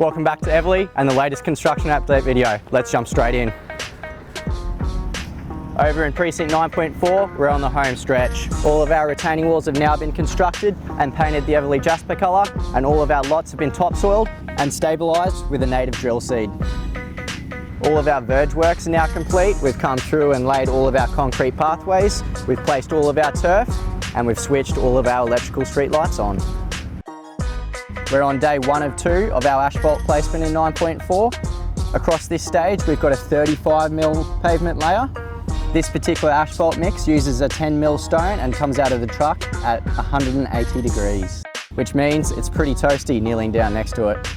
Welcome back to Everleigh and the latest construction update video. Let's jump straight in. Over in Precinct 9.4, we're on the home stretch. All of our retaining walls have now been constructed and painted the Everleigh Jasper colour, and all of our lots have been topsoiled and stabilised with a native drill seed. All of our verge works are now complete. We've come through and laid all of our concrete pathways, we've placed all of our turf, and we've switched all of our electrical street lights on. We're on day 1 of 2 of our asphalt placement in 9.4. Across this stage, we've got a 35mm pavement layer. This particular asphalt mix uses a 10mm stone and comes out of the truck at 180 degrees, which means it's pretty toasty kneeling down next to it.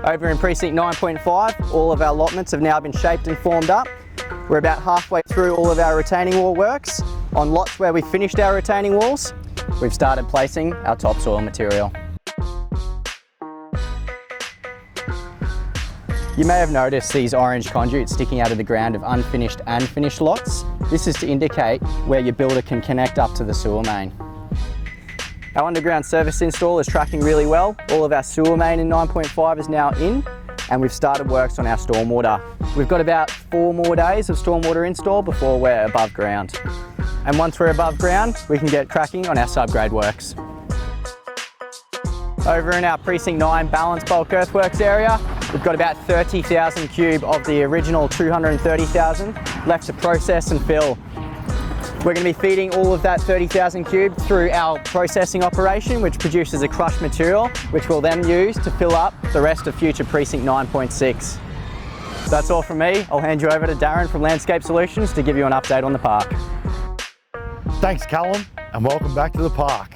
Over in Precinct 9.5, all of our allotments have now been shaped and formed up. We're about halfway through all of our retaining wall works. On lots where we finished our retaining walls, we've started placing our topsoil material. You may have noticed these orange conduits sticking out of the ground of unfinished and finished lots. This is to indicate where your builder can connect up to the sewer main. Our underground service install is tracking really well. All of our sewer main in 9.5 is now in, and we've started works on our stormwater. We've got about 4 more days of stormwater install before we're above ground. And once we're above ground, we can get cracking on our subgrade works. Over in our Precinct 9 balance bulk earthworks area, we've got about 30,000 cube of the original 230,000 left to process and fill. We're going to be feeding all of that 30,000 cube through our processing operation, which produces a crushed material, which we'll then use to fill up the rest of future Precinct 9.6. So that's all from me. I'll hand you over to Darren from Landscape Solutions to give you an update on the park. Thanks Callum, and welcome back to the park.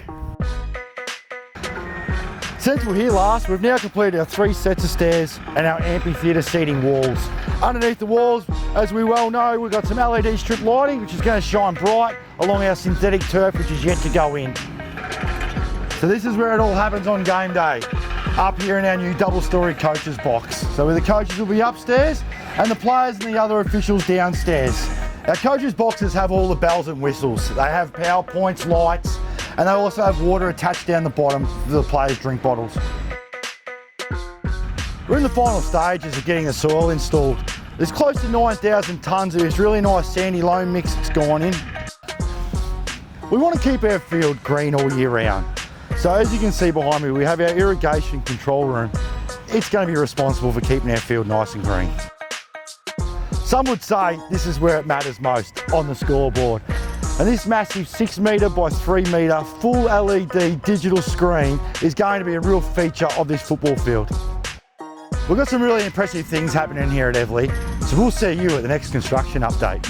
Since we're here last, we've now completed our 3 sets of stairs and our amphitheatre seating walls. Underneath the walls, as we well know, we've got some LED strip lighting which is going to shine bright along our synthetic turf which is yet to go in. So this is where it all happens on game day, up here in our new double-storey coaches box. So where the coaches will be upstairs and the players and the other officials downstairs. Our coaches boxes have all the bells and whistles. They have power points, lights, and they also have water attached down the bottom for the players' drink bottles. We're in the final stages of getting the soil installed. There's close to 9,000 tonnes of this really nice sandy loam mix that's gone in. We want to keep our field green all year round. So as you can see behind me, we have our irrigation control room. It's going to be responsible for keeping our field nice and green. Some would say this is where it matters most, on the scoreboard. And this massive 6 metre by 3 metre full LED digital screen is going to be a real feature of this football field. We've got some really impressive things happening here at Everleigh, so we'll see you at the next construction update.